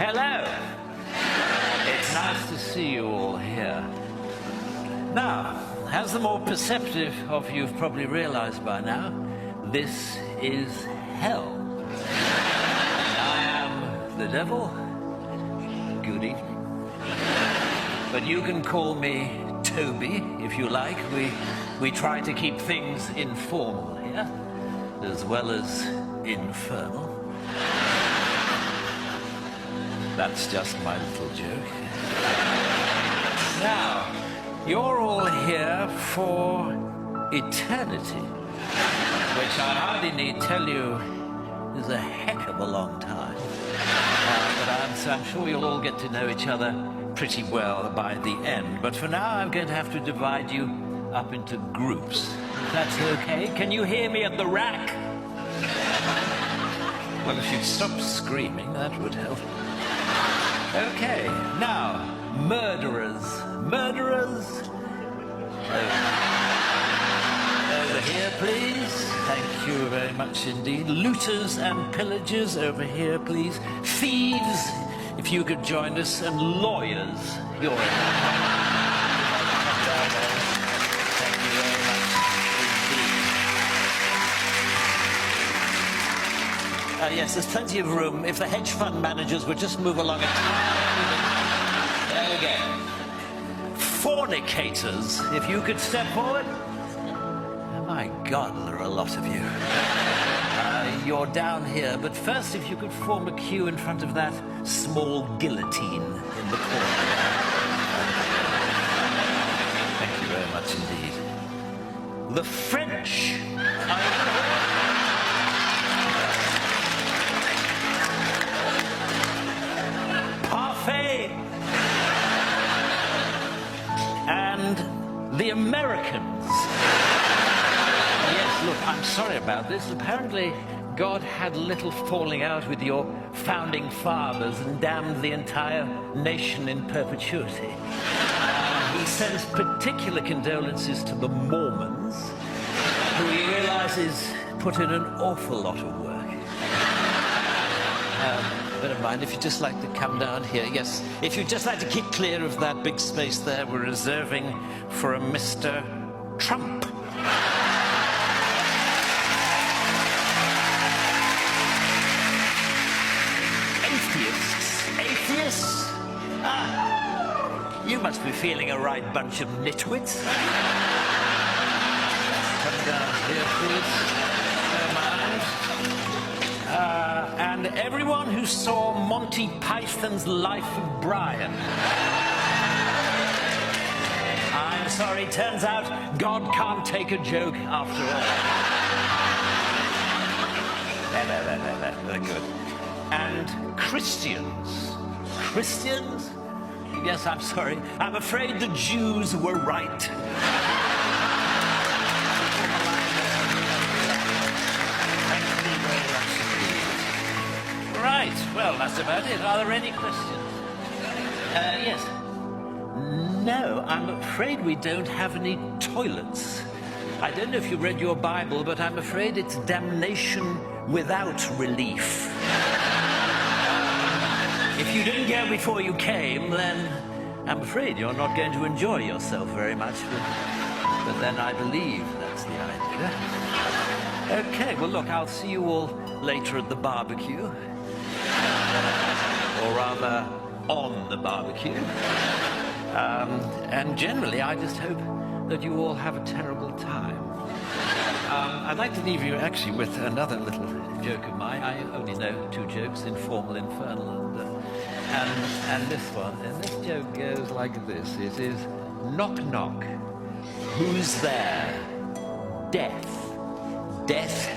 Hello. It's nice to see you all here. Now, as the more perceptive of you have probably realized by now, this is hell. And I am the devil. Good evening. But you can call me Toby if you like. We try to keep things informal here, as well as infernal. That's just my little joke. Now, you're all here for eternity, which I hardly need tell you is a heck of a long time. But I'm sure you'll all get to know each other pretty well by the end. But for now, I'm going to have to divide you up into groups. If that's okay? Can you hear me at the rack? Well, if you'd stop screaming, that would help. Okay, now, murderers. Murderers? Over here, please. Thank you very much indeed. Looters and pillagers, over here, please. Thieves, if you could join us. And lawyers, you're in. Thank you very much indeed. Yes, there's plenty of room. If the hedge fund managers would just move along a tiny bit. There we go. Fornicators, if you could step forward. Oh my God, there are a lot of you. You're down here, but first if you could form a queue in front of that small guillotine in the corner. Thank you very much indeed. The French. Parfait. And the Americans. Yes, look, I'm sorry about this. Apparently, God had little falling out with your founding fathers and damned the entire nation in perpetuity. He sends particular condolences to the Mormons, who he realizes put in an awful lot of work. But never mind, if you'd just like to come down here. Yes, if you'd just like to keep clear of that big space there, we're reserving for a Mr. Trump. Atheists? Ah, you must be feeling a right bunch of nitwits. Come down here, please. Don't mind. And everyone who saw Monty Python's Life of Brian. I'm sorry, turns out God can't take a joke after all. Very good. And Christians. Christians? Yes, I'm sorry. I'm afraid the Jews were right. Thank you very much indeed. Right, well, that's about it. Are there any questions? Yes. No, I'm afraid we don't have any toilets. I don't know if you read your Bible, but I'm afraid it's damnation without relief. If you didn't go before you came, then I'm afraid you're not going to enjoy yourself very much. But then I believe that's the idea. Okay, well, look, I'll see you all later at the barbecue. Or rather, on the barbecue. And generally, I just hope that you all have a terrible time. I'd like to leave you actually with another little joke of mine. I only know two jokes, informal, infernal, and this one. And this joke goes like this. It is, knock, knock. Who's there? Death. Death?